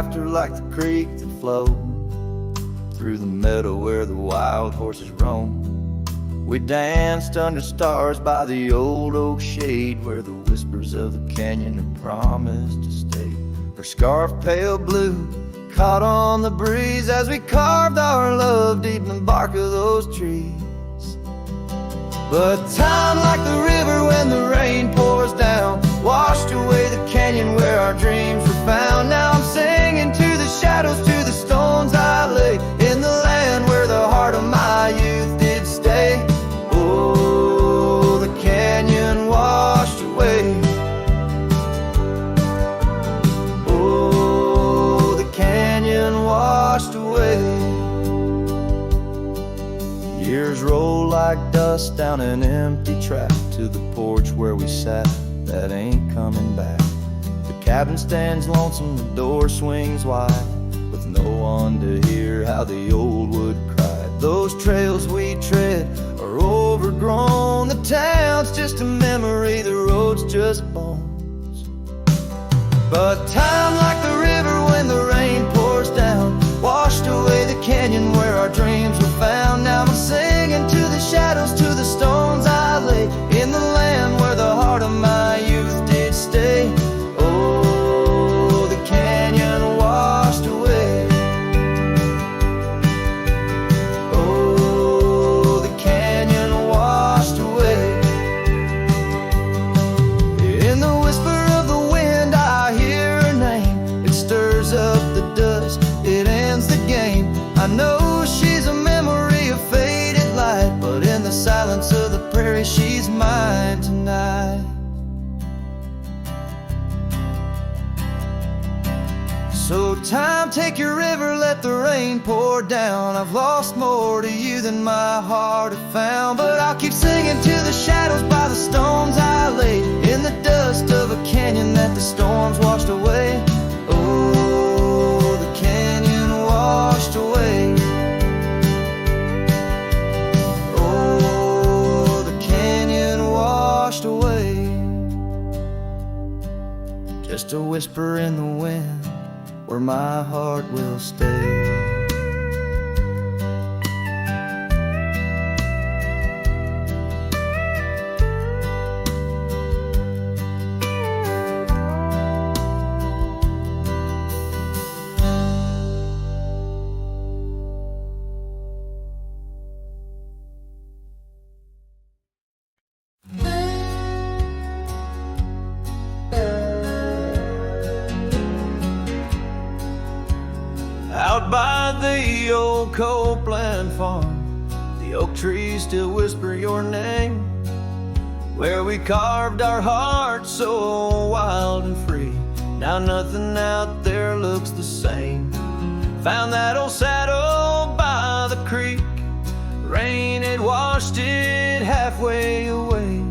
laughter like the creek that flows through the meadow where the wild horses roam. We danced under stars by the old oak shade where the whispers of the canyon had promised to stay. Her scarf pale blue caught on the breeze as we carved our love deep in the bark of those trees. But time, like the river when the rain pours down, washed away the canyon where our dreams were found. Now I'm singing to the shadows, to the stones I lay in the land where the heart of my youth did stay. Oh, the canyon washed away. Oh, the canyon washed away. Years roll like dust down an empty track to the porch where we sat that ain't coming back. The cabin stands lonesome, the door swings wide, with no one to hear how the old wood cried. Those trails we tread are overgrown, the town's just a memory, the road's just bones. But time, like the river when the rain pours down, washed away the canyon where our dreams were found. Now I'm singing to the shadows, to the stones I lay in the land where the heart of my youth did stay. Oh, the canyon washed away. Oh, the canyon washed away. In the whisper of the wind I hear her name. It stirs up the dust, it ends the game. I know she's a memory of faded light, but in the silence of the prairie she's mine tonight. So time, take your river, let the rain pour down. I've lost more to you than my heart had found, but I'll keep singing to the shadows by the stones I laid in the dust of a canyon that the storms washed away. Oh, the canyon washed away. Oh, the canyon washed away. Just a whisper in the wind where my heart will stay. Out by the old Copeland farm, the oak trees still whisper your name, where we carved our hearts so wild and free. Now nothing out there looks the same. Found that old saddle by the creek, rain had washed it halfway away,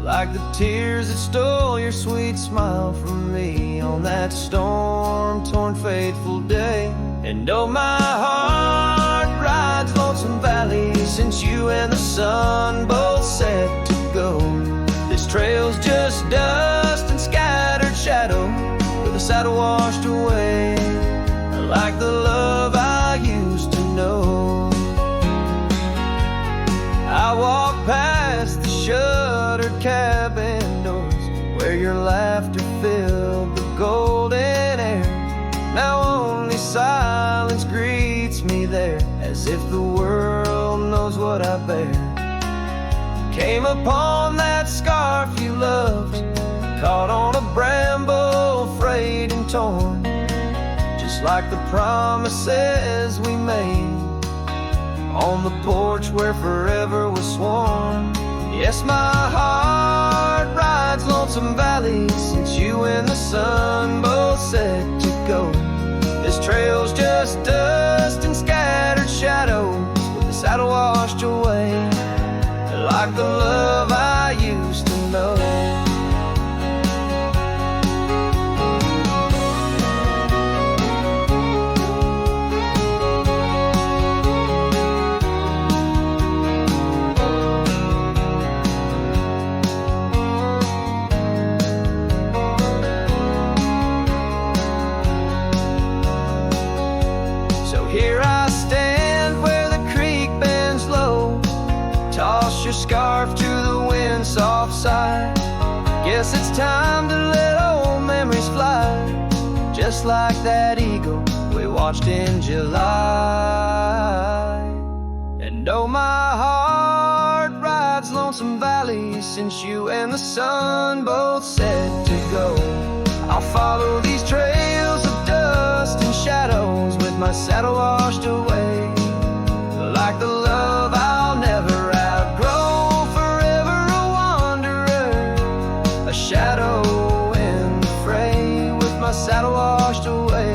like the tears that stole your sweet smile from me on that storm-torn fateful day. And oh, my heart rides Lonesome Valley since you and the sun both set to go. This trail's just dust and scattered shadow, with the saddle washed away, like the love I used to know. I walk past the shuttered cabin doors where your laughter filled the golden air. Now only silence greets me there, as if the world knows what I bear. Came upon that scarf you loved, caught on a bramble, frayed and torn, just like the promises we made on the porch where forever was sworn. Yes, my heart rides Lonesome Valley since you and the sun both set to go. This trail's just dust and scattered shadows, with the saddle washed away, like the love I used to know. soft side. Guess it's time to let old memories fly, just like that eagle we watched in July. And oh, my heart rides lonesome valleys since you and the sun both said to go. I'll follow these trails of dust and shadows with my saddle washed away, like the love I'll never outgrow, forever a wanderer, a shadow in the fray, with my saddle washed away,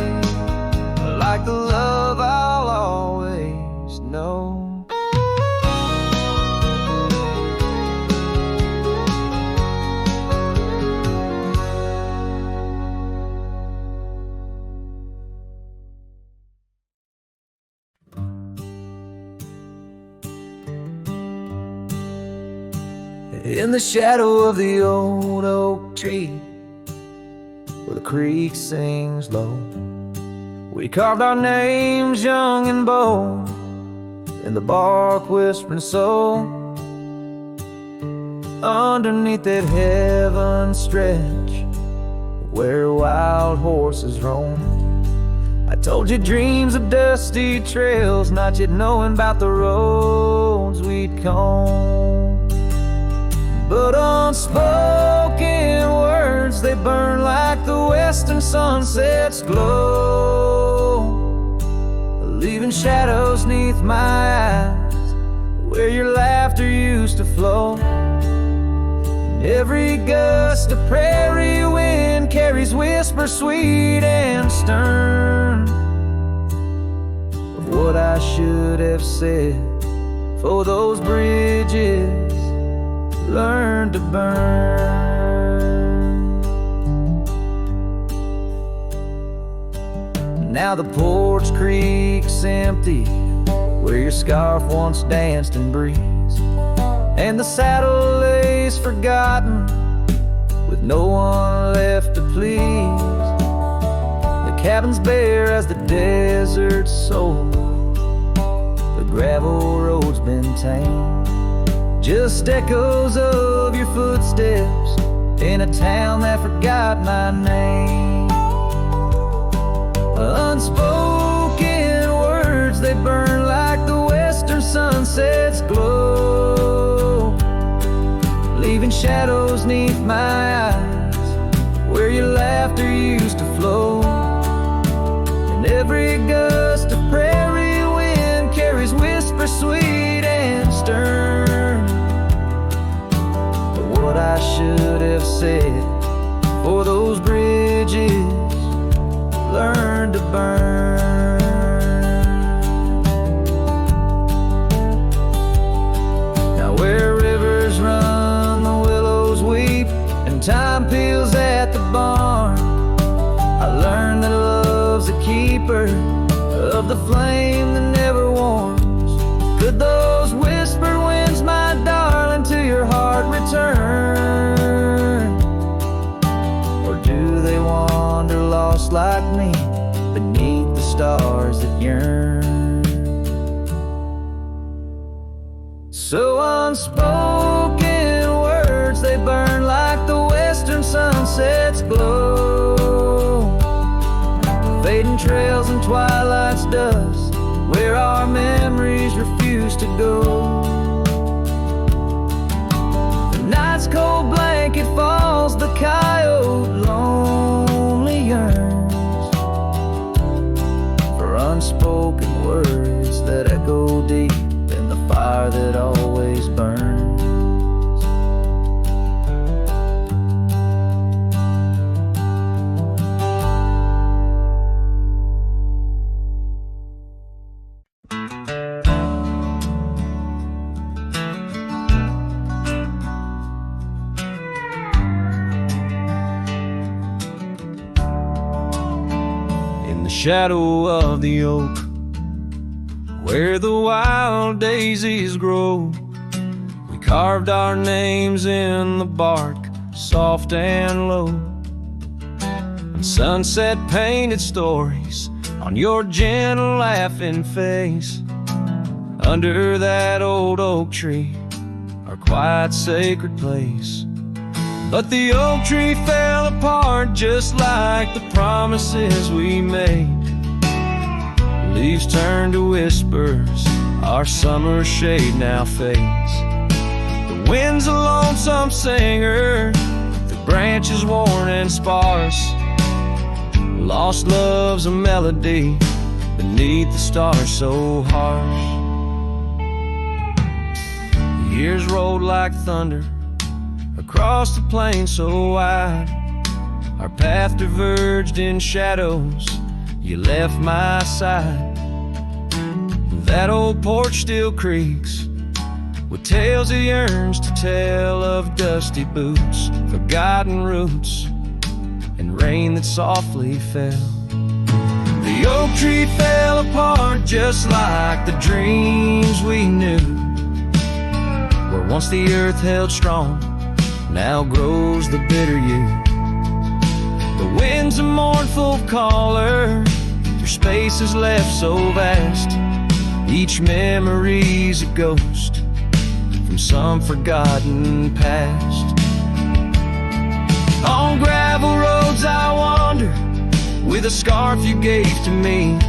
like the love I'll always know. In the shadow of the old oak tree, where the creek sings low, we carved our names young and bold, in the bark whispering so. Underneath that heaven stretch, where wild horses roam, I told you dreams of dusty trails, not yet knowing about the roads we'd comb. But unspoken words, they burn like the western sunset's glow, leaving shadows neath my eyes, where your laughter used to flow. And every gust of prairie wind carries whispers sweet and stern of what I should have said, for those bridges learn to burn. Now the porch creek's empty, where your scarf once danced in breeze, and the saddle lays forgotten, with no one left to please. The cabin's bare as the desert's soul, the gravel road's been tamed, just echoes of your footsteps in a town that forgot my name. Unspoken words, they burn like the western sunset's glow, leaving shadows neath my eyes, where your laughter used to flow. And every gust of prairie wind carries whispers sweet and stern, what I should have said, for those bridges learn to burn. Now where rivers run, the willows weep, and time peels at the barn, I learned that love's a keeper of the flame that never warms. Could those whisper winds, my darling, to your heart return, or do they wander lost like me beneath the stars that yearn? So unspoken words, they burn like the western sunset's glow, fading trails and twilight's dust, where our memories refuse to go. Night's cold blanket falls, the coyote lonely yearns for unspoken words that echo deep in the fire that always burns. Shadow of the oak, where the wild daisies grow, we carved our names in the bark, soft and low, and sunset painted stories on your gentle laughing face. Under that old oak tree, our quiet, sacred place. But the oak tree fell apart just like the promises we made. Leaves turn to whispers, our summer shade now fades. The wind's a lonesome singer, the branches worn and sparse. Lost love's a melody beneath the stars so harsh. The years rolled like thunder across the plain so wide. Our path diverged in shadows, you left my side. That old porch still creaks with tales it yearns to tell of dusty boots, forgotten roots, and rain that softly fell. The oak tree fell apart just like the dreams we knew. Where once the earth held strong, now grows the bitter yew. The wind's a mournful caller through spaces left so vast. Each memory's a ghost from some forgotten past. On gravel roads I wander with a scarf you gave to me.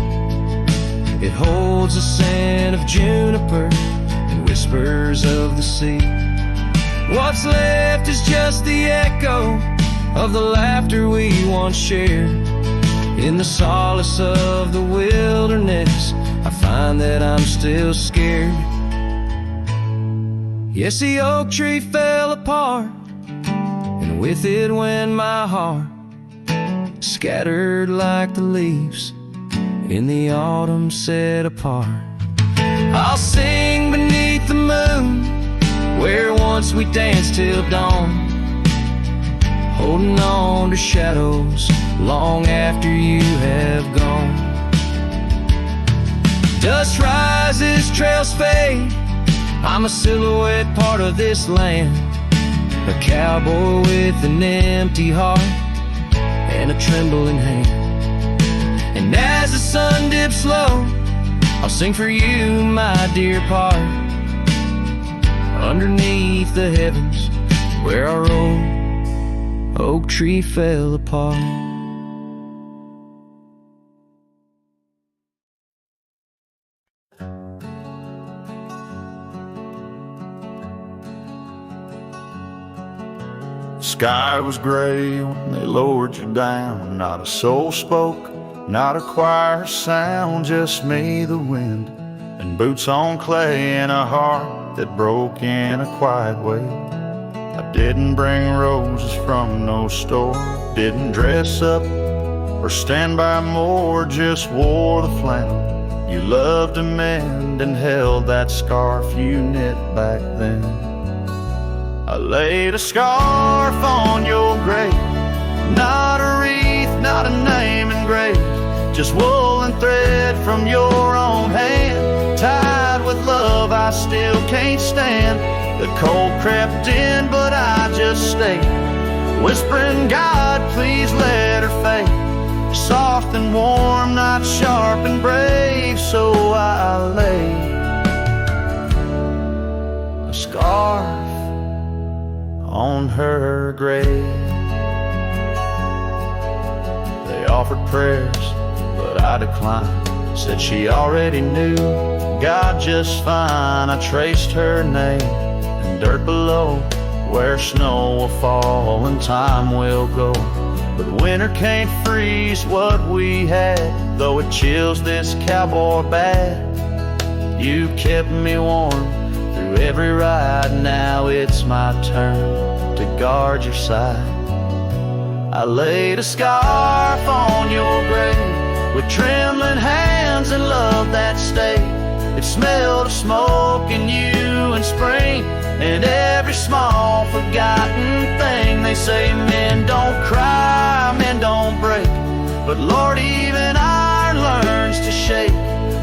It holds a scent of juniper and whispers of the sea. What's left is just the echo of the laughter we once shared. In the solace of the wilderness, I find that I'm still scared. Yes, the oak tree fell apart, and with it went my heart, scattered like the leaves in the autumn set apart. I'll sing beneath the moon where once we danced till dawn, holding on to shadows long after you have gone. Dust rises, trails fade, I'm a silhouette part of this land, a cowboy with an empty heart and a trembling hand. And as the sun dips low, I'll sing for you, my dear part, underneath the heavens where our old oak tree fell apart. The sky was gray when they lowered you down. Not a soul spoke, not a choir sound, just me, the wind, and boots on clay, and a heart that broke in a quiet way. I didn't bring roses from no store, didn't dress up or stand by more, just wore the flannel you loved to mend and held that scarf you knit back then. I laid a scarf on your grave, not a wreath, not a name engraved, just wool and thread from your own hand, tied with love I still can't stand. The cold crept in, but I just stayed, whispering, God, please let her fade, soft and warm, not sharp and brave. So I laid a scarf on her grave. They offered prayers, but I declined, said she already knew God just fine. I traced her name in dirt below, where snow will fall and time will go, but winter can't freeze what we had, though it chills this cowboy bad. You kept me warm through every ride, now it's my turn to guard your side. I laid a scarf on your grave with trembling hands and love that stayed. It smelled of smoke and you and spring and every small forgotten thing. They say men don't cry, men don't break, but Lord, even iron learns to shake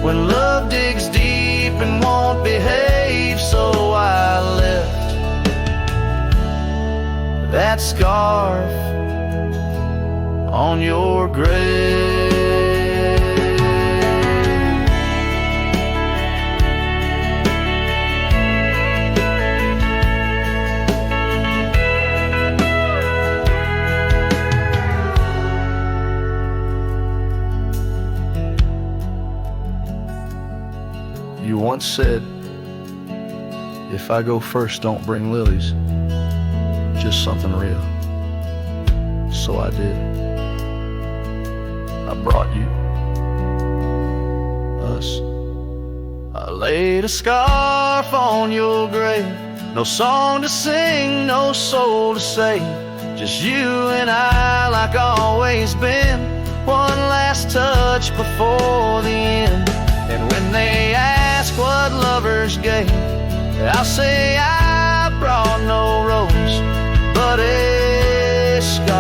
when love digs deep and won't behave. So I left that scarf on your grave. You once said, if I go first, don't bring lilies, just something real. So I did. I brought you us. I laid a scarf on your grave, no song to sing, no soul to save, just you and I like always been. One last touch before the end. And when they ask what lovers gave, I'll say I brought no rose, but a scarf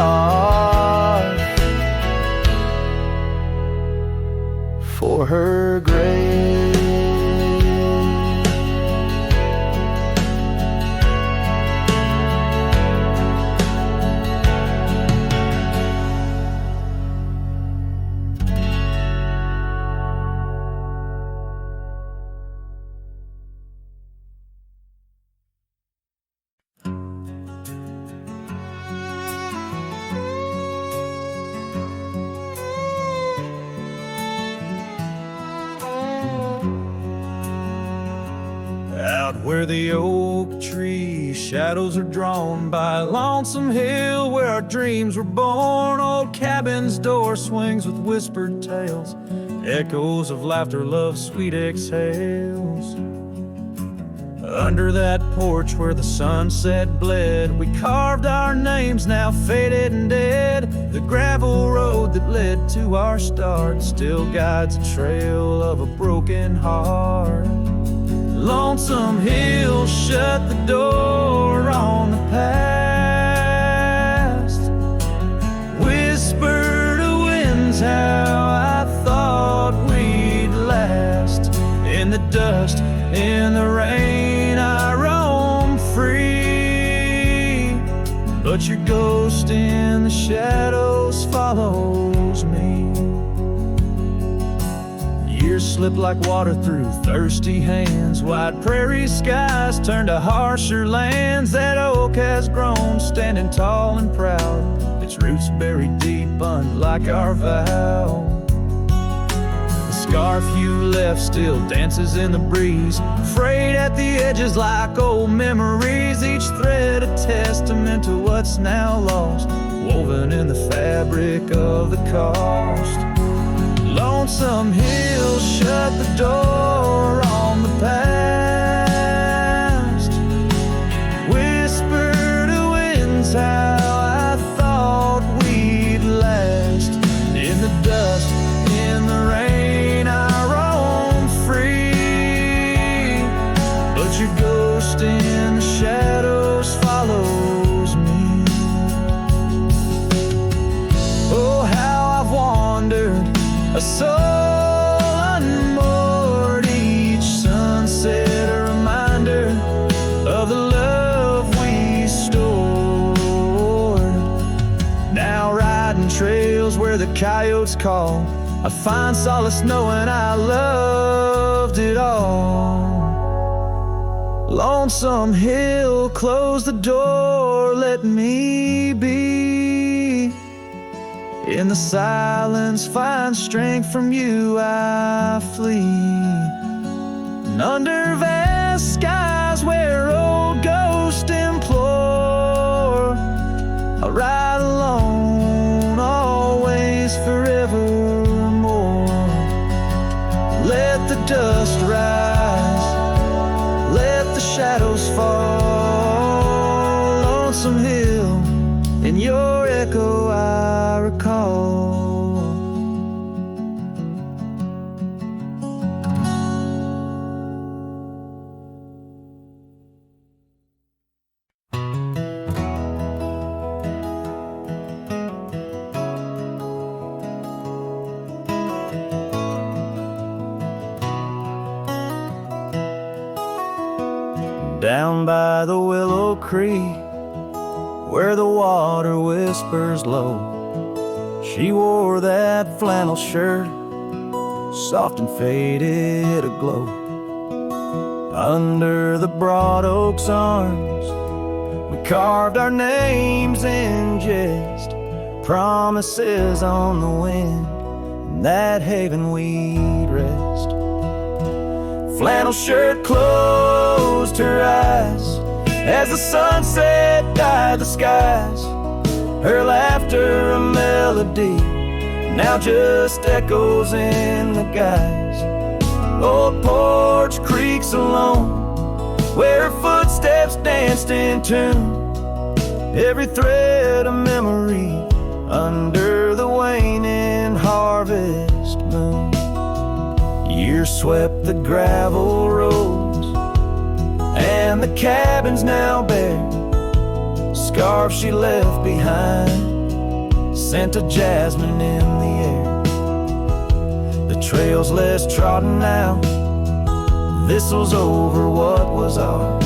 for her grave. Where the oak tree shadows are drawn by a lonesome hill where our dreams were born. Old cabin's door swings with whispered tales, echoes of laughter, love's sweet exhales. Under that porch where the sunset bled, we carved our names, now faded and dead. The gravel road that led to our start still guides a trail of a broken heart. Lonesome Hill shut the door on the past. Whisper to winds how I thought we'd last. In the dust, in the rain, I roam free, but your ghost in the shadows follows me. Years slip like water through thirsty hands. Wide prairie skies turn to harsher lands. That oak has grown, standing tall and proud, its roots buried deep, unlike our vow. The scarf you left still dances in the breeze, frayed at the edges like old memories. Each thread a testament to what's now lost, woven in the fabric of the cost. Lonesome Hill shut the door on the past. Whisper to winds how I thought we'd last. In the dust, in the rain, I roam free, but your ghost in the shadows follows me. Oh, how I've wandered, a soul unmoored, each sunset a reminder of the love we stored. Now riding trails where the coyotes call, I find solace knowing I loved it all. Lonesome Hill, close the door, let me be. In the silence, find strength from you, I flee. And under vast skies where old ghosts implore, I'll ride alone, always, forevermore. Let the dust rise, let the shadows fall. Lonesome Hill, in your echo I recall. Down by the Willow Creek, where the water whispers low, she wore that flannel shirt, soft and faded aglow. Under the broad oak's arms, we carved our names in jest, promises on the wind, in that haven we'd rest. flannel shirt closed her eyes as the sunset dyed the skies. Her laughter a melody now just echoes in the guise. Old porch creaks alone where her footsteps danced in tune. Every thread a memory under the waning harvest moon. Years swept the gravel roads and the cabins now bare. Scarf she left behind, scent of jasmine in the air. The trail's less trodden now, thistles over what was ours.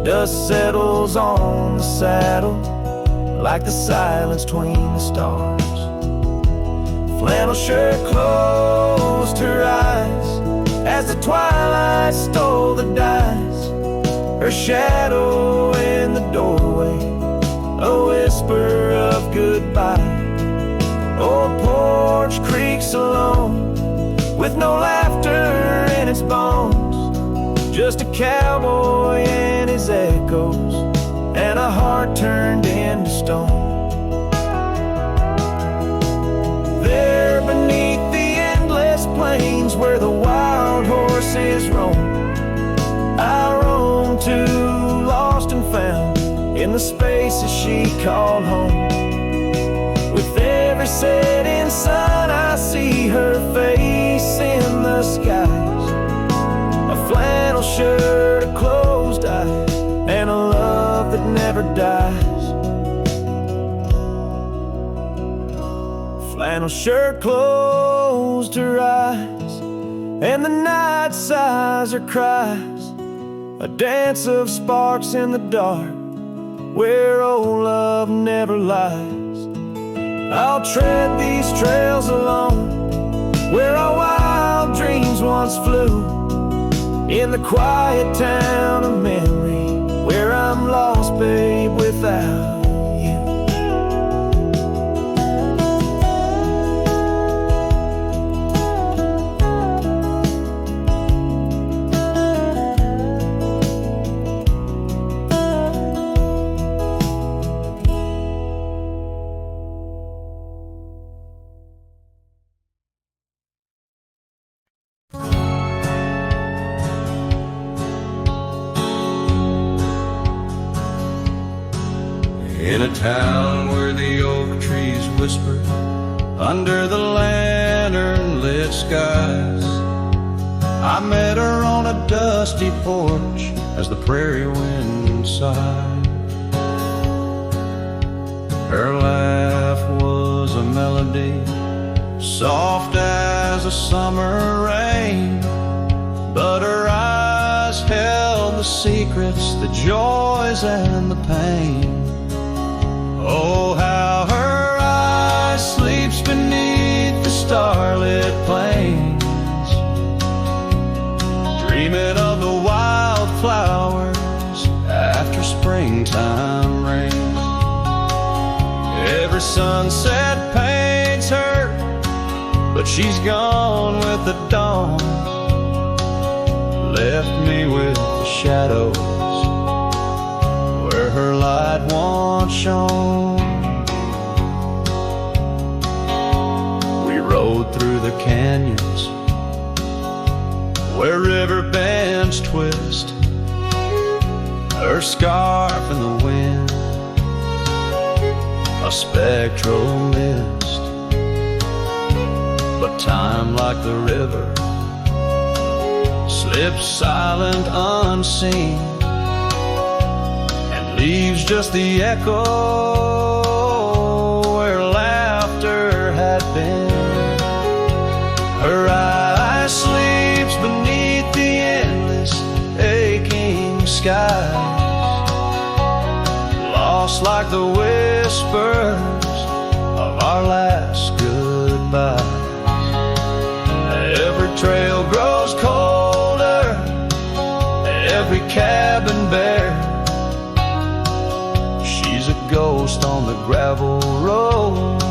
Dust settles on the saddle like the silence between the stars. Flannel shirt closed her eyes as the twilight stole the dice. Her shadow in the doorway, a whisper of goodbye. Old porch creaks alone with no laughter in its bones. Just a cowboy and his echoes and a heart turned into stone. There beneath the endless plains where the wild horses roam, I roam to, lost and found in the spaces she called home. With every setting sun I see her face in the skies. A flannel shirt, a closed eye, and a love that never dies. Flannel shirt closed her eyes, and the night sighs her cries. A dance of sparks in the dark where old love never lies. I'll tread these trails alone where our wild dreams once flew. In the quiet town of memory where I'm lost, babe, without you. In a town where the oak trees whisper under the lantern-lit skies, I met her on a dusty porch as the prairie wind sighed. Her laugh was a melody, soft as a summer rain, but her eyes held the secrets, the joys and the pain. Oh, how her eye sleeps beneath the starlit plains, dreaming of the wildflowers after springtime rains. Every sunset paints her, but she's gone with the dawn, left me with the shadows where her light once shone. We rode through the canyons where river bends twist, her scarf in the wind, a spectral mist. But time, like the river, slips silent unseen, leaves just the echo where laughter had been. Her eye sleeps beneath the endless aching skies, lost like the whispers of our last goodbye. Every trail grows colder, every cabin bare. She's a ghost on the gravel road,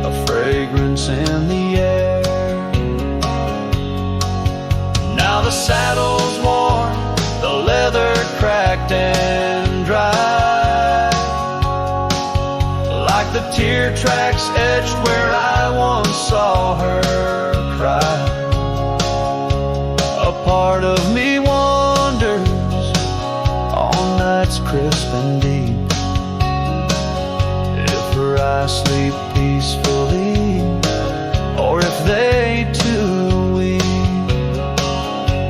a fragrance in the air. Now the Tear tracks etched where I once saw her cry. A part of me wanders on nights crisp and deep if her eyes sleep peacefully, or if they too weep.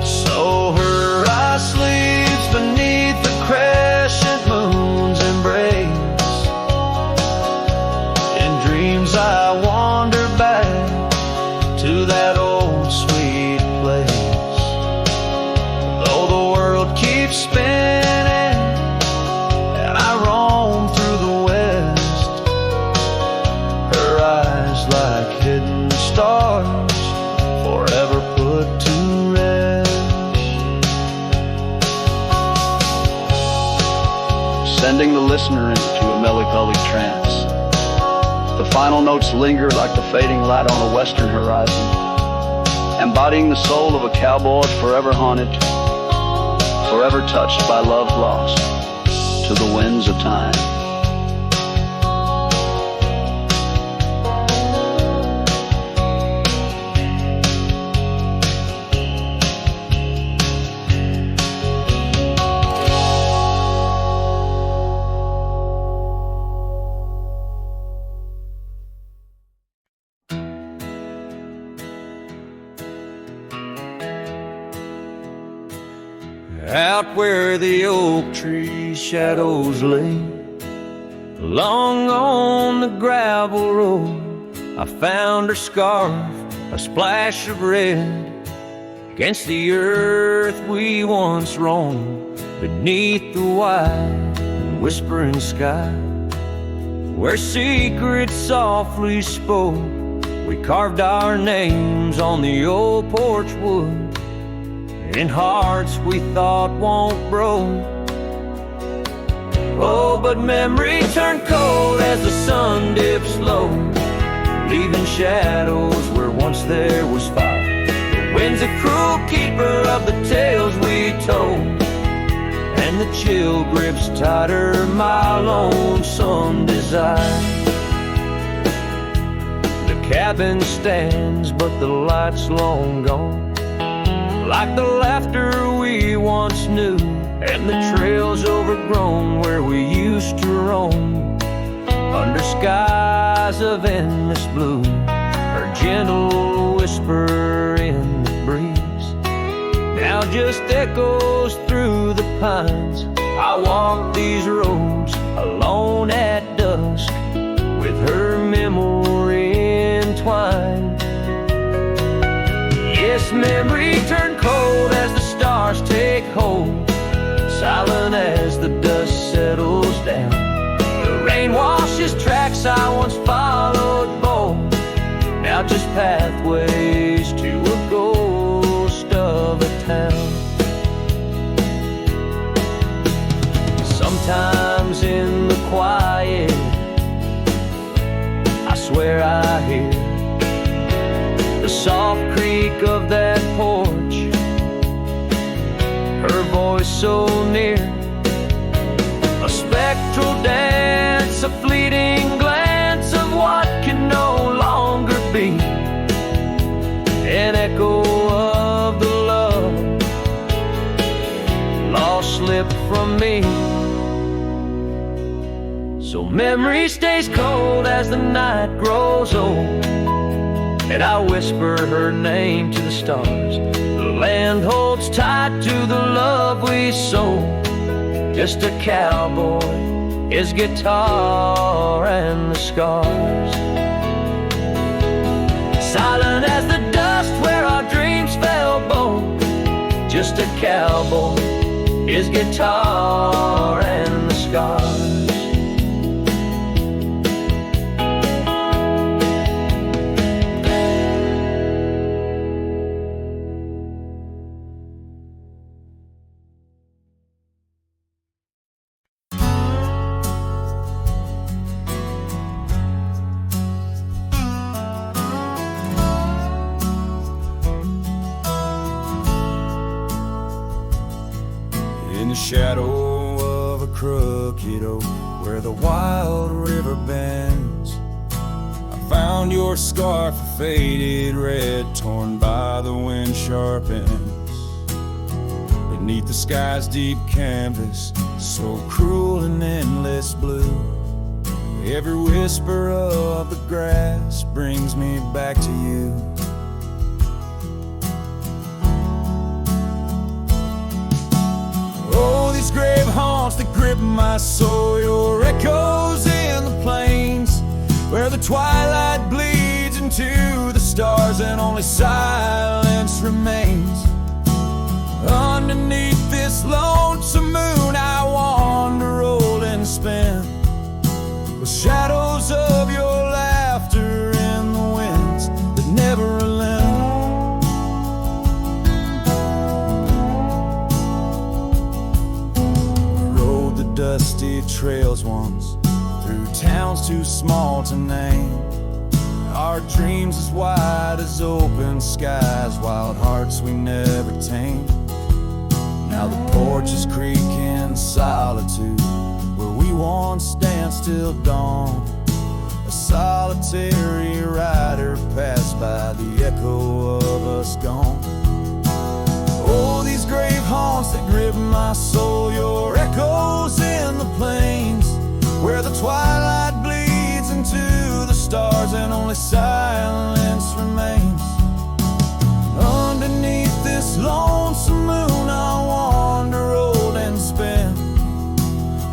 So her eye sleeps beneath the crescent moon's embrace. In dreams I wander back to that old sweet place. Though the world keeps spinning and I roam through the west, her eyes like hidden stars forever put to rest. Sending the listener into a melancholy trance. The final notes linger like the fading light on a western horizon, embodying the soul of a cowboy forever haunted, forever touched by love lost to the winds of time. Out where the oak tree shadows lay, along on the gravel road, I found her scarf, a splash of red, against the earth we once roamed, beneath the wide and whispering sky, where secrets softly spoke. We carved our names on the old porch wood, in hearts we thought won't grow. Oh, but memory turned cold as the sun dips low, leaving shadows where once there was fire. The wind's a cruel keeper of the tales we told, and the chill grips tighter my lonesome desire. The cabin stands, but the light's long gone, like the laughter we once knew, and the trails overgrown where we used to roam, under skies of endless blue. Her gentle whisper in the breeze now just echoes through the pines. I walk these roads alone at dusk, with her memory entwined. Yes, memory turned cold as the stars take hold, silent as the dust settles down. The rain washes tracks I once followed bold, now just pathways to a ghost of a town. Sometimes in the quiet, I swear I hear the soft creak of that porch, her voice so near, a spectral dance, a fleeting glance of what can no longer be, an echo of the love lost slipped from me. So memory stays cold as the night grows old, and I whisper her name to the stars. The land holds tight to the love we sold, just a cowboy, his guitar and the scars. Silent as the dust where our dreams fell bold, just a cowboy, his guitar and the scars. In the shadow of a crooked oak, where the wild river bends, Found your scarf, a faded red, torn by the wind sharp ends. Beneath the sky's deep canvas, so cruel and endless blue. Every whisper of the grass brings me back to you. Oh, these grave haunts that grip my soul, your echoes in the plains, where the twilight bleeds into the stars and only silence remains. Underneath this lonesome moon I wander, roll and spin, with shadows of your laughter in the winds that never relent. We rode the dusty trails once, through towns too small to name. Our dreams as wide as open skies, wild hearts we never tamed. Now the porches creak in solitude, where we once danced till dawn. A solitary rider passed by, the echo of us gone. Oh, these grave haunts that grip my soul, your echoes in the plains, where the twilight bleeds into the stars and only silence remains. Underneath this lonesome moon I wander, old and spent,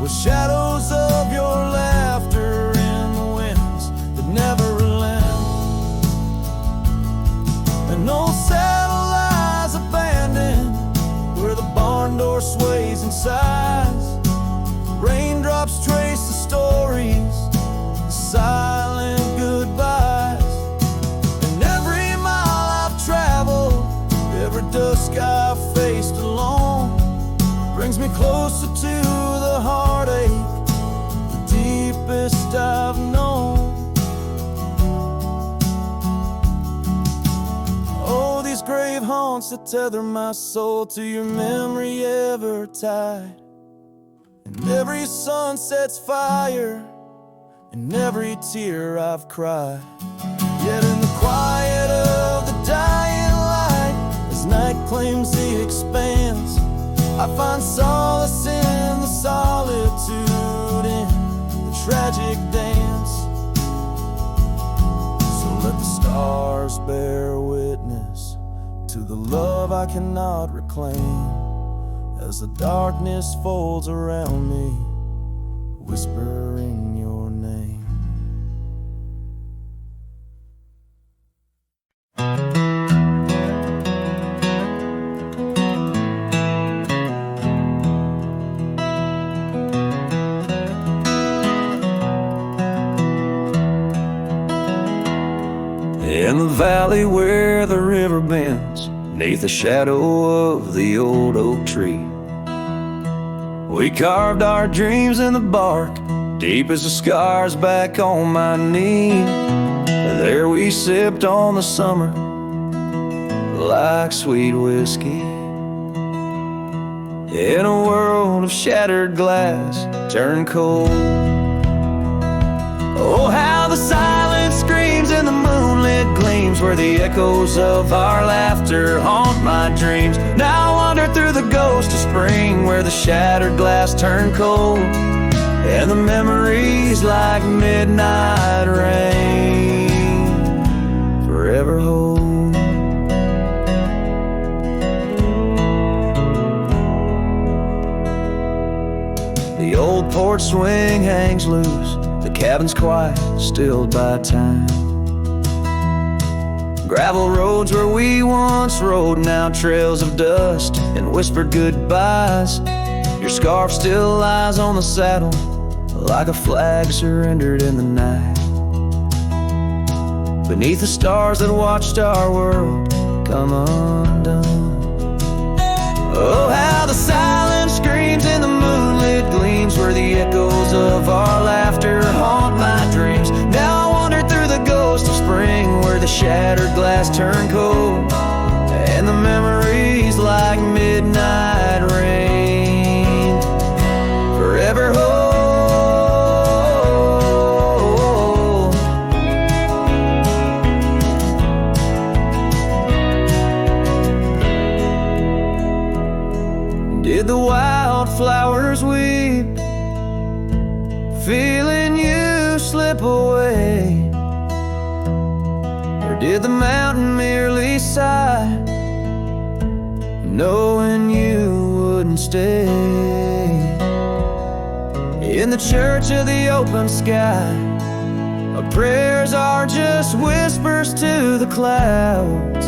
with shadows of your laughter in the winds that never relent. An old saddle lies abandoned, where the barn door sways and sighs. Raindrops trace the stories, the silent goodbyes. And every mile I've traveled, every dusk I've faced alone, brings me closer to the heartache, the deepest I've known. Oh, these grave haunts that tether my soul to your memory ever tied. And every sunset's fire, and every tear I've cried. Yet in the quiet of the dying light, as night claims the expanse, I find solace in the solitude, in the tragic dance. So let the stars bear witness to the love I cannot reclaim, as the darkness folds around me, whispering your name. In the valley where the river bends, neath the shadow of the old oak tree, we carved our dreams in the bark, deep as the scars back on my knee. There we sipped on the summer like sweet whiskey, in a world of shattered glass turned cold. Oh, how the silence screams in the moonlit gleams, where the echoes of our laughter haunt my dreams. Now I wander through the ghost of spring, where the shattered glass turned cold, and the memories like midnight rain forever hold. The old porch swing hangs loose, the cabin's quiet, stilled by time. Gravel roads where we once rode, now trails of dust and whispered goodbyes. Your scarf still lies on the saddle, like a flag surrendered in the night, beneath the stars that watched our world come undone. Oh, how the silence screams in the moonlit gleams, where the echoes of our laughter haunt my dreams. Now I wander through the ghost of spring, where the shattered glass turned cold, and the memories like midnight rain forever hold. did the mountain merely sigh, knowing you wouldn't stay? In the church of the open sky, our prayers are just whispers to the clouds,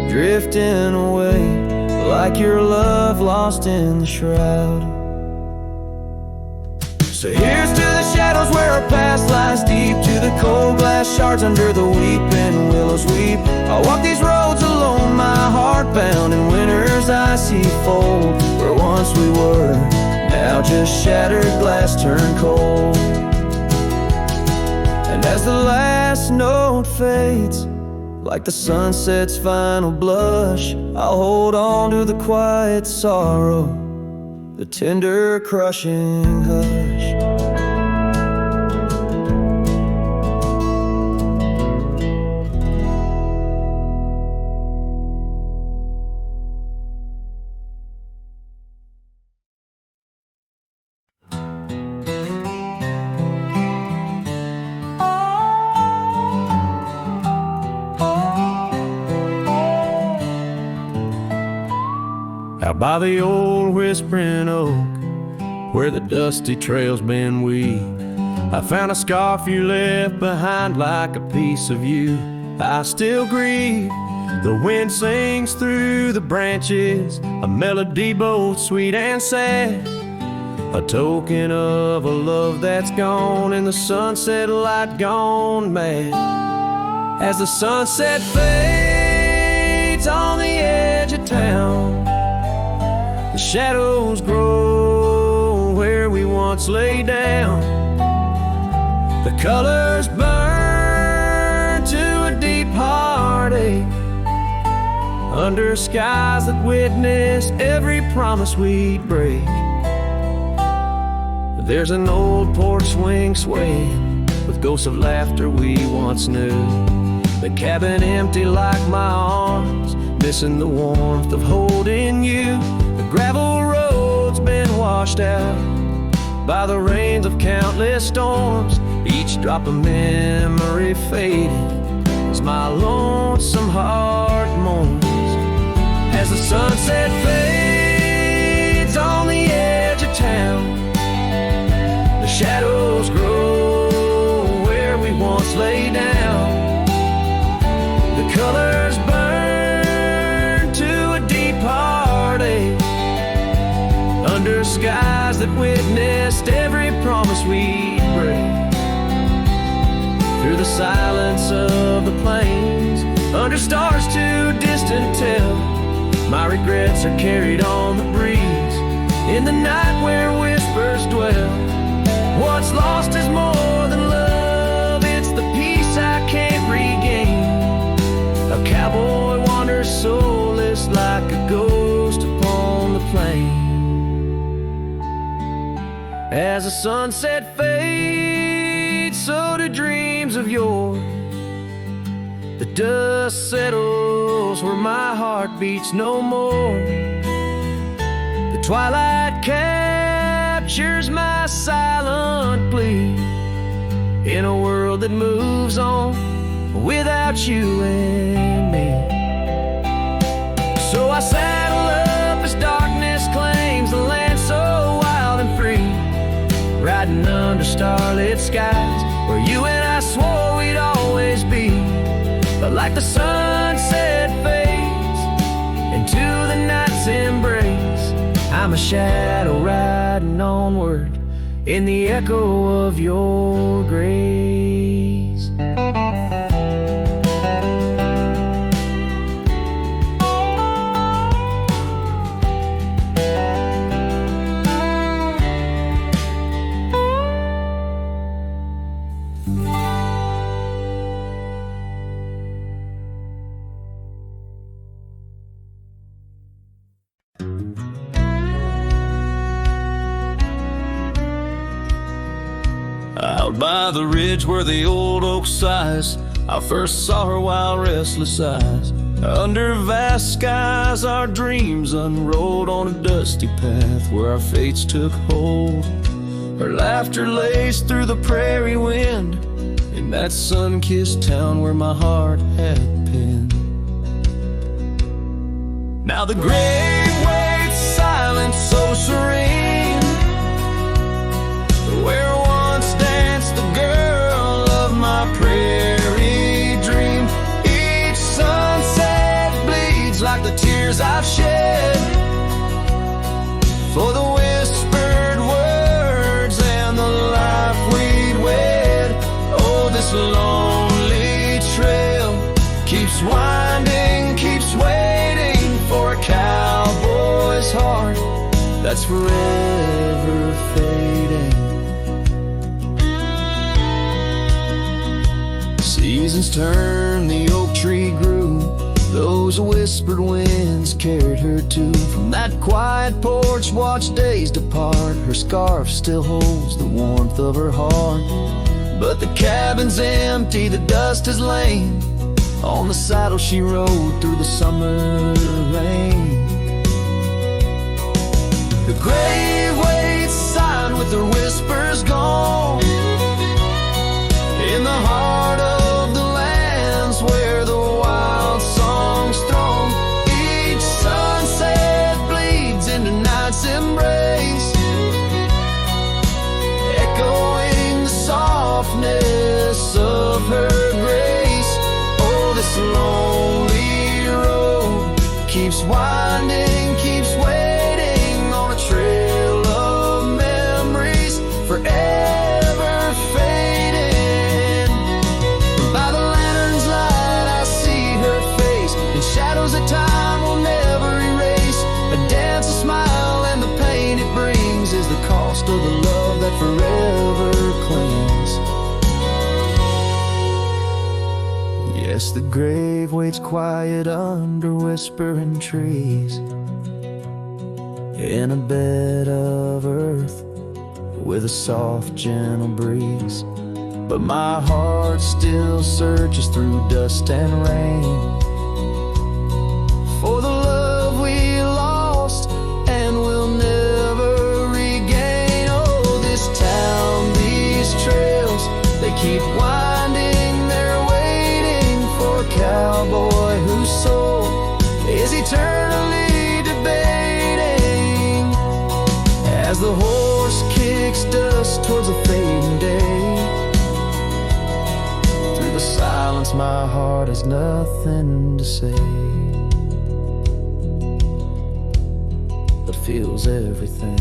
drifting away like your love lost in the shroud. So here's to the shadows where our past lies deep, to the cold glass shards under the weeping willows weep. I walk these roads alone, my heart bound in winter's icy fold, where once we were, now just shattered glass turned cold. And as the last note fades, like the sunset's final blush, I'll hold on to the quiet sorrow, the tender crushing hush. Out by the old whispering oak, where the dusty trails been weaved, I found a scarf you left behind like a piece of you. I still grieve. The wind sings through the branches, a melody both sweet and sad, a token of a love that's gone and the sunset light gone mad. As the sunset fades on the edge of town, the shadows grow where we once lay down. The colors burn to a deep heartache under skies that witness every promise we'd break. There's an old porch swing swaying with ghosts of laughter we once knew. The cabin empty like my arms, missing the warmth of holding you. The gravel road's been washed out by the rains of countless storms. Each drop of memory faded as my lonesome heart mourns. As the sunset fades on the edge of town, the shadows grow where we once lay down. The colors burn to a deep heartache under skies that witnessed every promise we'd break. Through the silence of the plains, under stars too distant to tell, my regrets are carried on the breeze. In the night where whispers dwell, what's lost is more than love. It's the peace I can't regain. A cowboy wanders soulless like a ghost upon the plain. As the sunset fades, so do dreams of yore. The dust settles where my heart beats no more. The twilight captures my silent plea in a world that moves on without you and me. So I saddle up as darkness claims the land so wild and free, riding under starlit skies where you and I swore we'd always be. But like the sunset fades into the night's embrace, I'm a shadow riding onward in the echo of your grace. Out by the ridge where the old oak sighs, I first saw her wild restless eyes. Under vast skies our dreams unrolled on a dusty path where our fates took hold. Her laughter laced through the prairie wind and that sun-kissed town where my heart had been. Now the grave waits silent, so serene, where once danced the girl of my prairie dream. Each sunset bleeds like the tears I've shed for the whispered words and the life we'd wed. Oh, this lonely trail keeps winding, keeps waiting for a cowboy's heart that's forever fading. Seasons turn, the oak tree grew, those whispered winds carried her to. From that quiet porch, watch days depart. Her scarf still holds the warmth of her heart. But the cabin's empty, the dust has lain on the saddle she rode through the summer rain. The grave waits silent with her whispers gone, in the heart of the lands where the wild songs throng. Each sunset bleeds into night's embrace, echoing the softness of her grace. Oh, this lonely road keeps winding, keeps waiting on a trail of memories forever fading. By the lantern's light I see her face in shadows that time will never erase. A dance, a smile, and the pain it brings is the cost of the love that forever clings. Yes, the grave waits quiet under whispering trees, in a bed of earth with a soft, gentle breeze. But my heart still searches through dust and rain for the love we lost and will never regain. Oh, this town, these trails, they keep winding, they're waiting for a cowboy whose soul is eternally debating as the horse kicks dust towards a fading day. Through the silence my heart has nothing to say, but feels everything.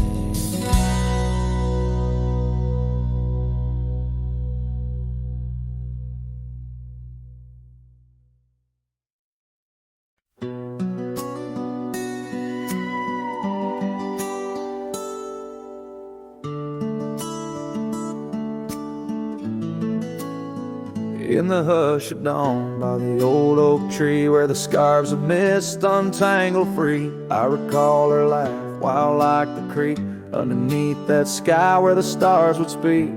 In the hush of dawn, by the old oak tree where the scarves of mist untangle free, I recall her laugh wild like the creek underneath that sky where the stars would speak.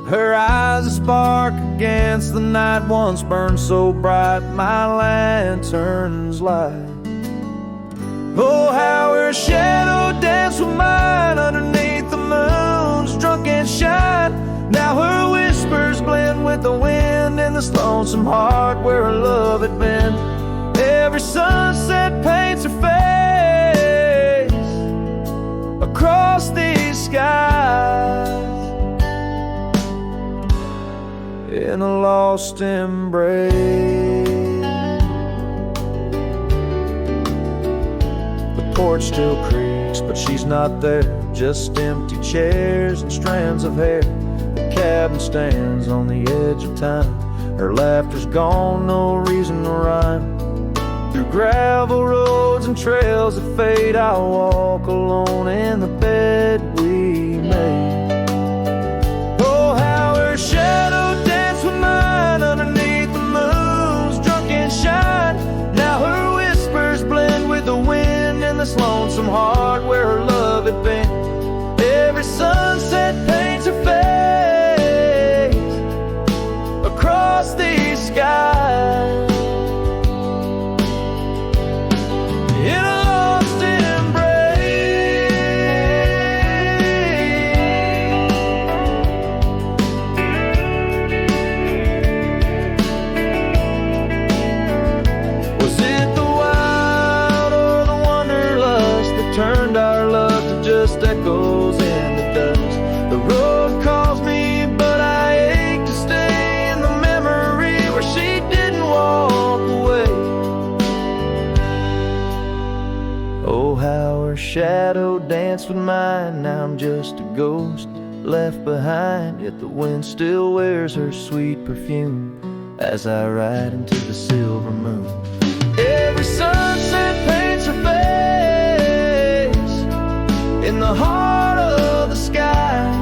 Her eyes a spark against the night once burned so bright my lantern's light. Oh, how her shadow danced with mine underneath the moon's drunken shine. Now her whispers blend with the wind in this lonesome heart where her love had been. Every sunset paints her face across these skies in a lost embrace. The porch still creaks, but she's not there. Just empty chairs and strands of hair. The cabin stands on the edge of time. Her laughter's gone, no reason to rhyme. Through gravel roads and trails that fade, I'll walk alone in the bed we made. Oh, how her shadow danced with mine underneath the moon's drunken shine. Now her whispers blend with the wind in this lonesome heart where her love had been. Every sunset paints her face across these skies in a lost embrace. shadow danced with mine. Now I'm just a ghost left behind, yet the wind still wears her sweet perfume as I ride into the silver moon. Every sunset paints her face in the heart of the sky.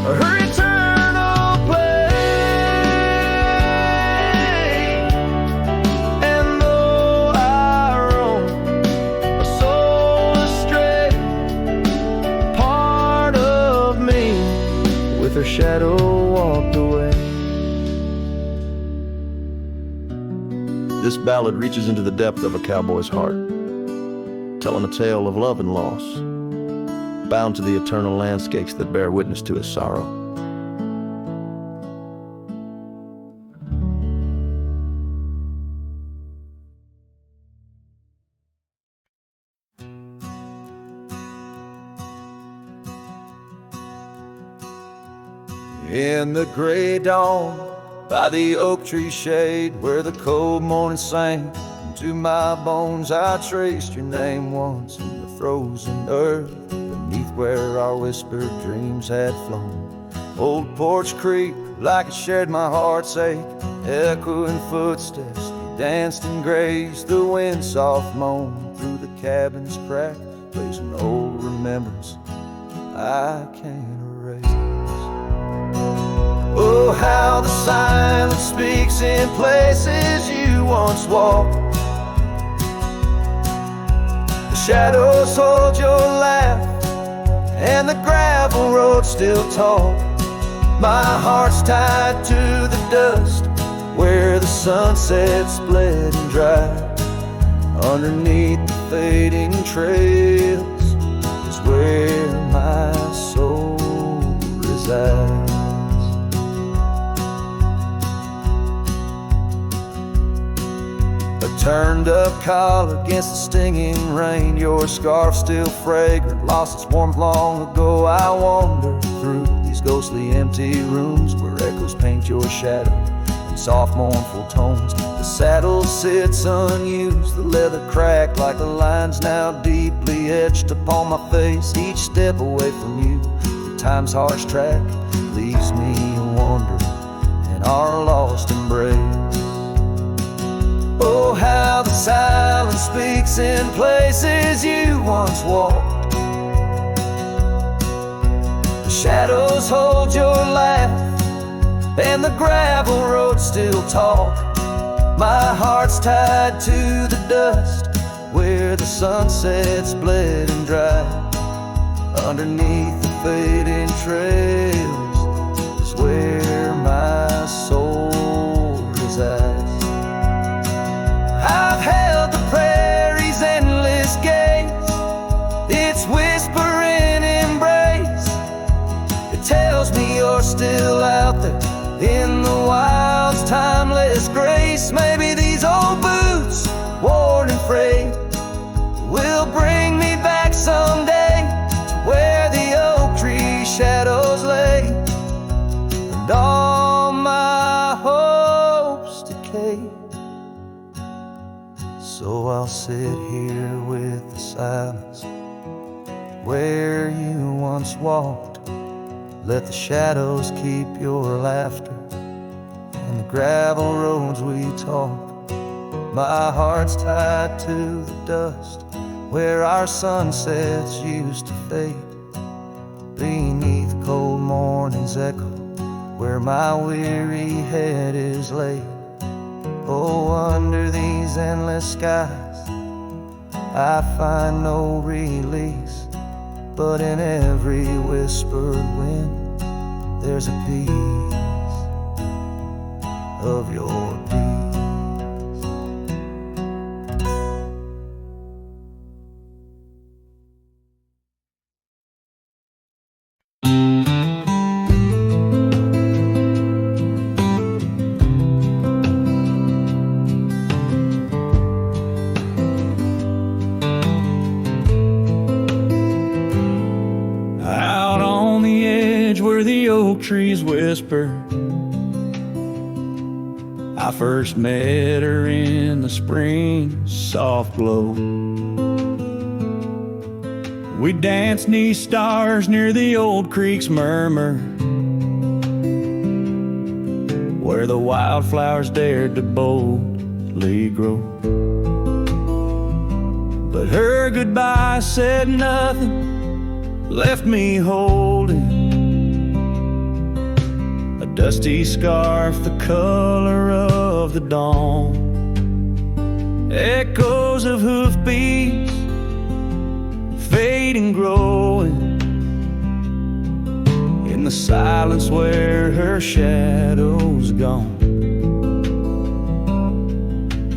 Her eternal play. And though I roam a soul astray, part of me with her shadow walked away. This ballad reaches into the depth of a cowboy's heart, telling a tale of love and loss, bound to the eternal landscapes that bear witness to his sorrow. In the gray dawn, by the oak tree shade, where the cold morning sang, to my bones I traced your name once in the frozen earth, beneath where our whispered dreams had flown. Old Porch Creek, like it shared my heart's ache, echoing footsteps, you danced and grazed. The wind soft moan through the cabin's crack, plays an old remembrance I can't erase. Oh, how the silence speaks in places you once walked. The shadows hold your laugh, and the gravel road still talk. My heart's tied to the dust, where the sunset's bled and dry. Underneath the fading trails is where my soul resides. Turned up collar against the stinging rain, your scarf still fragrant, lost its warmth long ago. I wander through these ghostly empty rooms where echoes paint your shadow in soft mournful tones. The saddle sits unused, the leather cracked like the lines now deeply etched upon my face. Each step away from you, the time's harsh track leaves me wandering in our lost embrace. Oh, how the silence speaks in places you once walked. The shadows hold your laugh, and the gravel road still talk. My heart's tied to the dust, where the sunset's bled and dry. Underneath the fading trails is where my soul resides. I've held the prairie's endless gaze, its whispering embrace. It tells me you're still out there in the wild's timeless grace. Maybe these old boots, worn and frayed, will bring me back someday to where the oak tree shadows lay, and all my hopes decay. So I'll sit here with the silence where you once walked. Let the shadows keep your laughter and the gravel roads we talk. My heart's tied to the dust, where our sunsets used to fade. Beneath cold morning's echo, where my weary head is laid. Oh, under these endless skies, I find no release, but in every whispered wind, there's a piece of your peace. Trees whisper, I first met her in the spring soft glow. We danced 'neath stars near the old creek's murmur, where the wildflowers dared to boldly grow. But her goodbye said nothing, left me holding a dusty scarf the color of the dawn. Echoes of hoofbeats, fading, growing in the silence where her shadow's gone.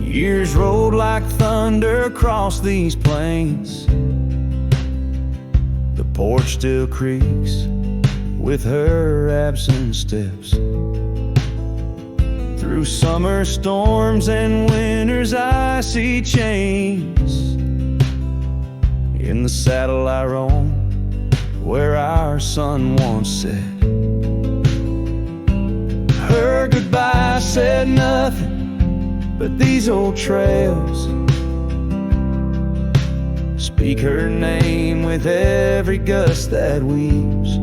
Years rolled like thunder across these plains. The porch still creaks with her absent steps. Through summer storms and winter's icy chains, in the saddle I roam where our sun once set. Her goodbye said nothing, but these old trails speak her name with every gust that weaves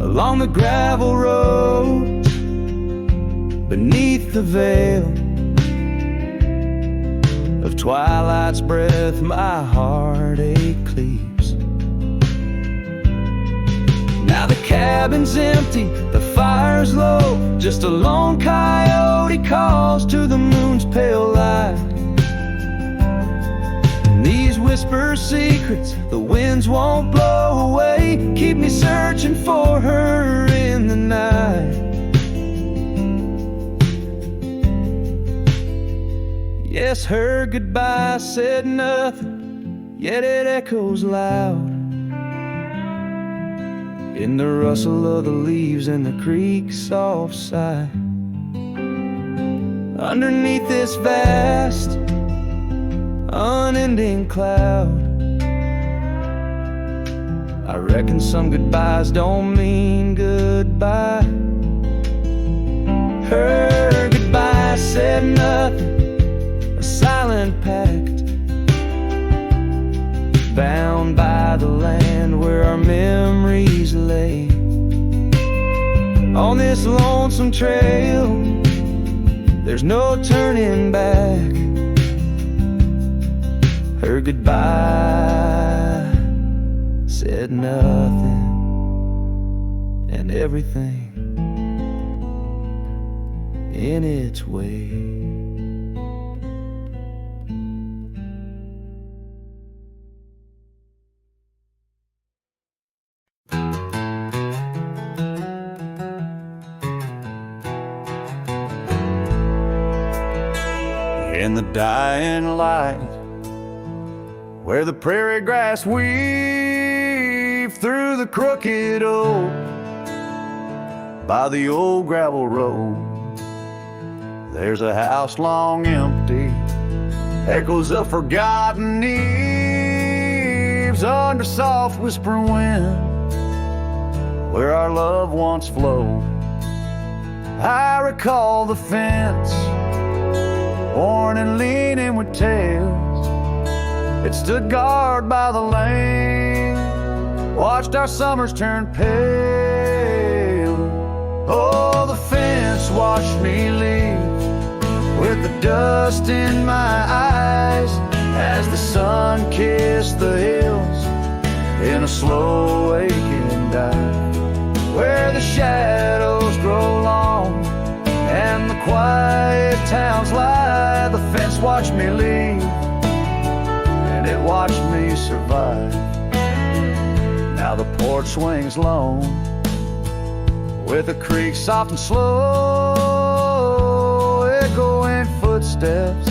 along the gravel roads beneath the veil of twilight's breath. My heartache cleaves. Now the cabin's empty, the fire's low, just a lone coyote calls to the moon's pale light. And these whisper secrets the winds won't blow away, keep me searching for her in the night. Yes, her goodbye said nothing, yet it echoes loud in the rustle of the leaves and the creek's soft sigh. Underneath this vast, unending cloud, I reckon some goodbyes don't mean goodbye. Her goodbye said nothing, a silent pact, bound by the land where our memories lay. On this lonesome trail, there's no turning back. Her goodbye said nothing, and everything in its way. In the dying light, where the prairie grass weave through the crooked oak, by the old gravel road, there's a house long empty, echoes of forgotten eves under soft whispering wind, where our love once flowed. I recall the fence, worn and leaning with tails. It stood guard by the lane, watched our summers turn pale. Oh, the fence watched me leave with the dust in my eyes as the sun kissed the hills in a slow waking dive, where the shadows grow long and the quiet towns lie. The fence watched me leave, and it watched me survive. Now the porch swings lone, with the creek soft and slow, echoing footsteps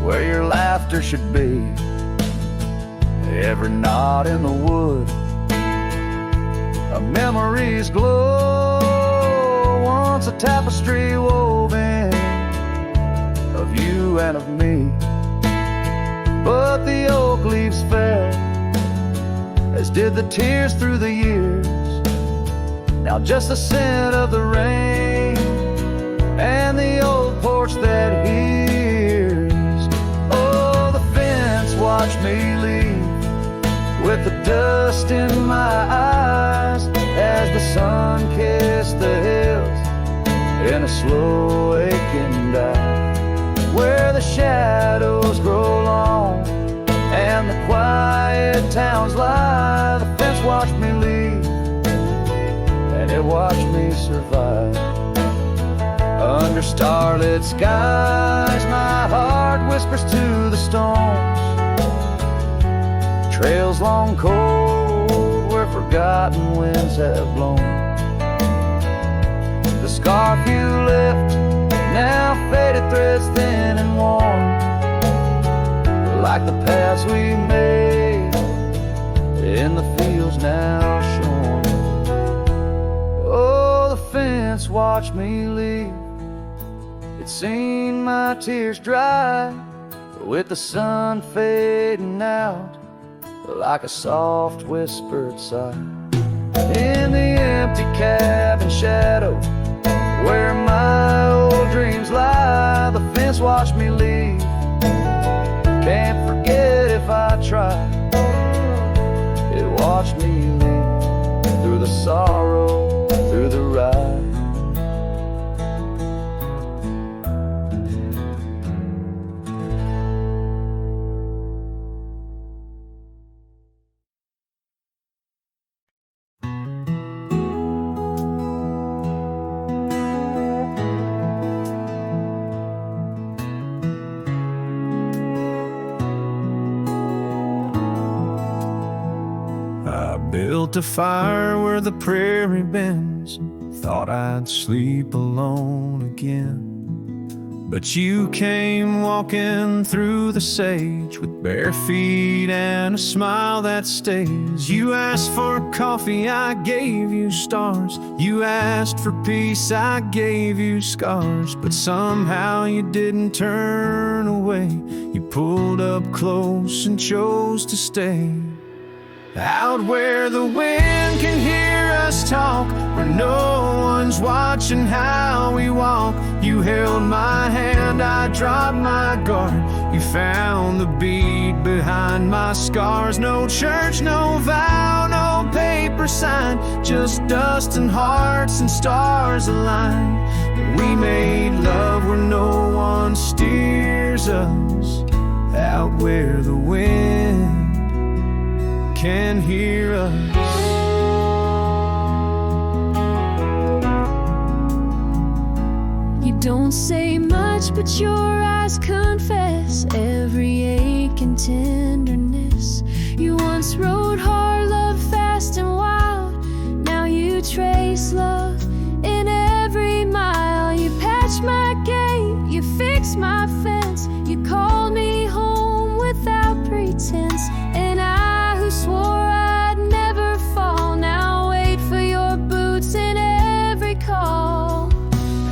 where your laughter should be. Every knot in the wood, a memory's glow, once a tapestry woven of you and of me. But the oak leaves fell, as did the tears through the years. Now just the scent of the rain and the old porch that hears. Oh, the fence watched me leave with the dust in my eyes as the sun kissed the hills in a slow aching dive, where the shadows grow long and the quiet towns lie. The fence watched me leave and it watched me survive. Under starlit skies, my heart whispers to the stones. Trails long cold where forgotten winds have blown. The scarf you left, now faded threads thin and worn, like the paths we made in the fields now shorn. Oh, the fence watched me leave. It's seen my tears dry, with the sun fading out like a soft whispered sigh. In the empty cabin shadow where my old dreams lie, the fence watched me leave. Can't forget if I try. It watched me leave through the sorrow, through the ride. Built a fire where the prairie bends, thought I'd sleep alone again. But you came walking through the sage with bare feet and a smile that stays. You asked for coffee, I gave you stars. You asked for peace, I gave you scars. But somehow you didn't turn away. You pulled up close and chose to stay. Out where the wind can hear us talk, where no one's watching how we walk. You held my hand, I dropped my guard. You found the beat behind my scars. No church, no vow, no paper sign, just dust and hearts and stars aligned. We made love where no one steers us, out where the wind can hear us. You don't say much, but your eyes confess every ache and tenderness. You once rode hard, loved fast and wild. Now you trace love in every mile. You patched my gate, you fixed my fence. You called me home without pretense. And I who swore I'd never fall, now wait for your boots in every call.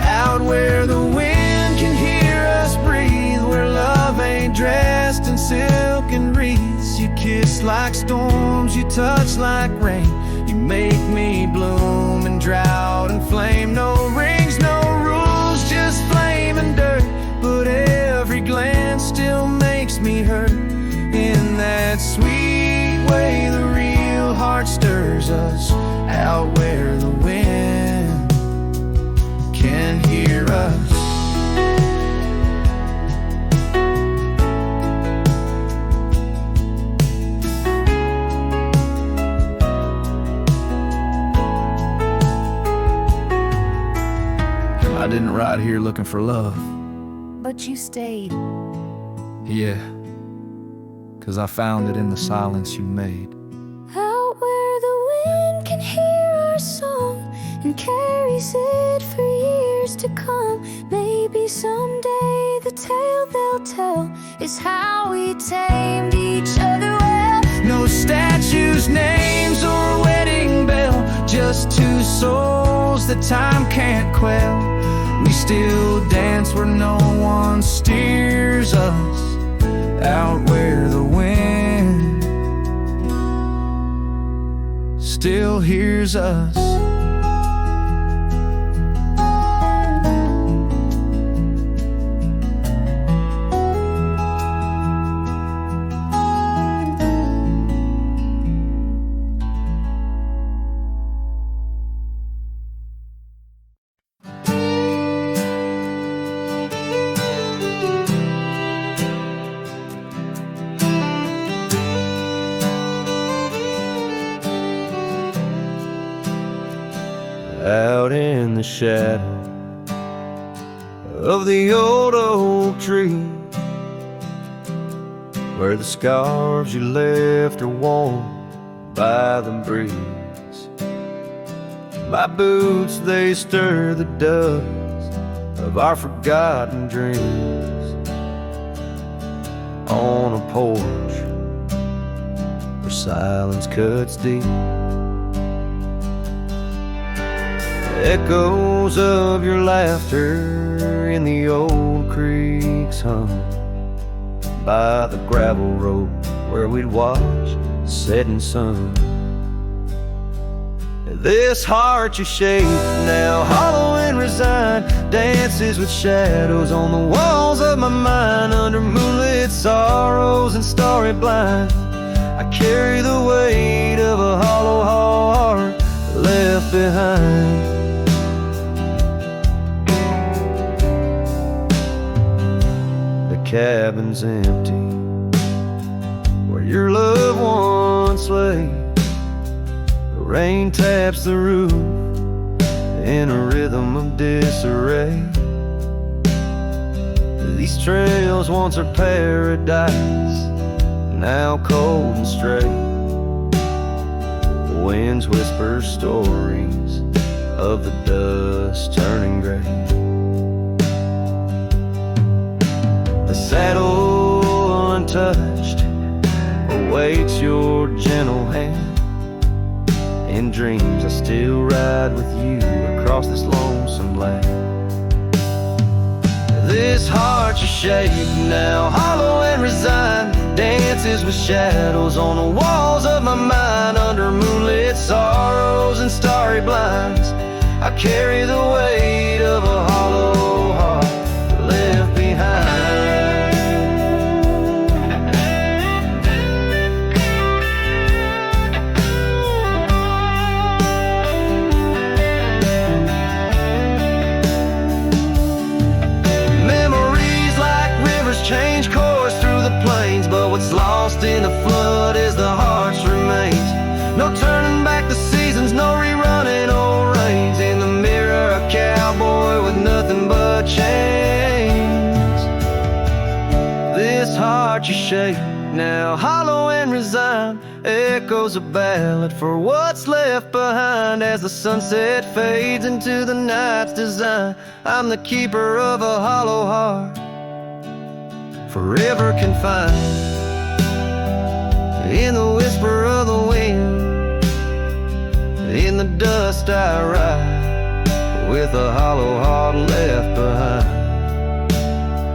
Out where the wind can hear us breathe, where love ain't dressed in silk and wreaths. You kiss like storms, you touch like rain. You make me bloom in drought and flame. No rings, no rules, just flame and dirt. But every glance still makes me hurt. In that sweet way the real heart stirs us, out where the wind can hear us. I didn't ride here looking for love. But you stayed. Yeah, 'cause I found it in the silence you made. Out where the wind can hear our song and carries it for years to come. Maybe someday the tale they'll tell is how we tamed each other well. No statues, names, or wedding bell, just two souls that time can't quell. We still dance where no one steers us, out where the wind still hears us. shadow of the old oak tree, where the scars you left are worn by the breeze. My boots, they stir the dust of our forgotten dreams on a porch where silence cuts deep. Echoes of your laughter in the old creeks hum by the gravel road where we'd watch the setting sun. This heart you shape now, hollow and resigned, dances with shadows on the walls of my mind. Under moonlit sorrows and starry blinds, I carry the weight of a hollow heart left behind. The cabin's empty where your loved ones lay. The rain taps the roof in a rhythm of disarray. These trails once are paradise, now cold and stray. The winds whisper stories of the dust turning gray. The saddle untouched awaits your gentle hand. In dreams I still ride with you across this lonesome land. This heart you shape now, hollow and resigned, dances with shadows on the walls of my mind. Under moonlit sorrows and starry blinds, I carry the weight of a hollow heart left behind. Change course through the plains, but what's lost in the flood is the heart's remains. No turning back the seasons, no rerunning old reins. In the mirror, a cowboy with nothing but chains. This heart you shape now, hollow and resigned, echoes a ballad for what's left behind. As the sunset fades into the night's design, I'm the keeper of a hollow heart, forever confined in the whisper of the wind. In the dust I ride with a hollow heart left behind,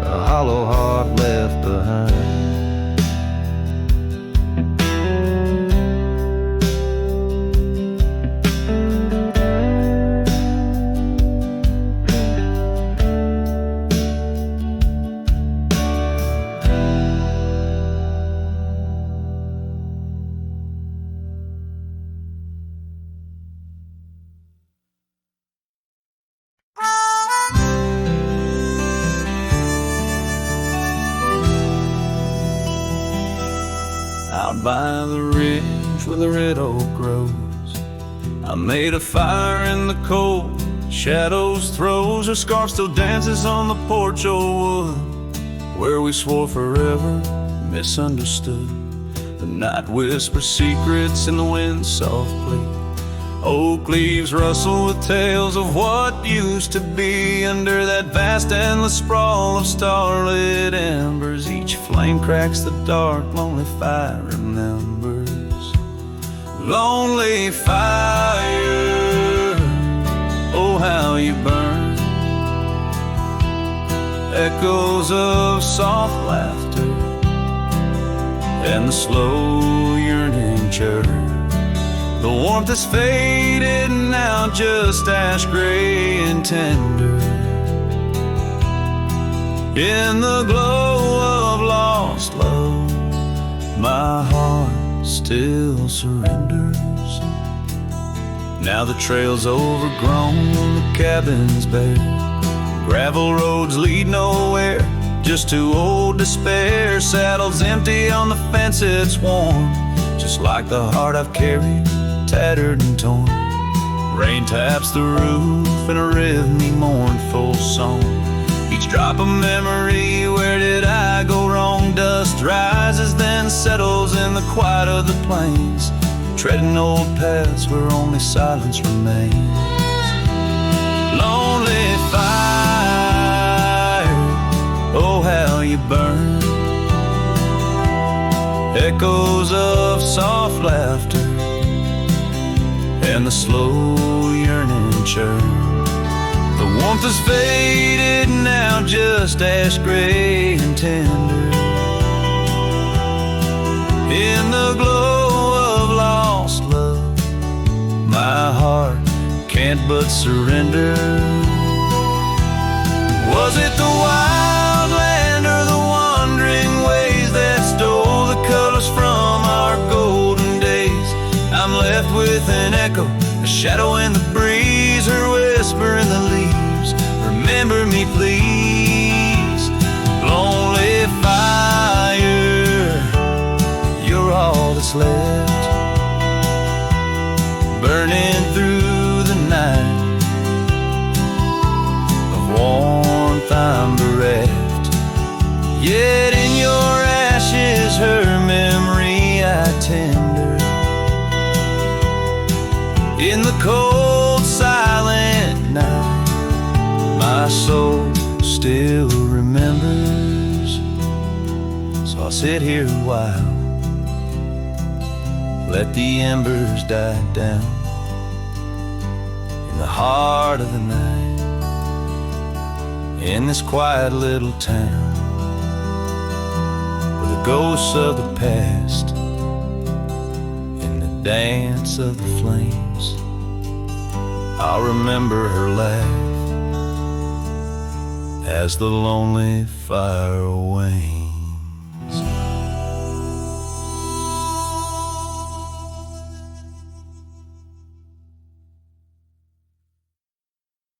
a hollow heart left behind. Out by the ridge where the red oak grows, I made a fire in the cold, shadows throws. Her scarf still dances on the porch old wood, where we swore forever, misunderstood. The night whispers secrets in the wind softly. Oak leaves rustle with tales of what used to be. Under that vast endless sprawl of starlit embers, each flame cracks the dark, lonely fire remembers. Lonely fire, oh how you burn. Echoes of soft laughter and the slow yearning church. The warmth has faded now, just ash gray and tender. In the glow of lost love, my heart still surrenders. Now the trail's overgrown, the cabin's bare. Gravel roads lead nowhere, just to old despair. Saddle's empty on the fence, it's warm, just like the heart I've carried, tattered and torn. Rain taps the roof in a rhythmy, mournful song. Each drop a memory, where did I go wrong? Dust rises, then settles in the quiet of the plains, treading old paths where only silence remains. Lonely fire, oh how you burn. Echoes of soft laughter and the slow yearning churn. The warmth is faded now, just ash gray and tender. In the glow of lost love, my heart can't but surrender. Was it the wild land or the wandering ways that stole the colors from our golden days? I'm left with an echo, a shadow in the breeze, her whisper in the leaves. Remember me, please. Lonely fire, you're all that's left, burning through the night. Of warmth I'm bereft, yet in your ashes her memory I tender. In the cold silent night, my soul still remembers. So I'll sit here a while, let the embers die down. In the heart of the night, in this quiet little town, where the ghosts of the past in the dance of the flames, I'll remember her laugh as the lonely fire wanes.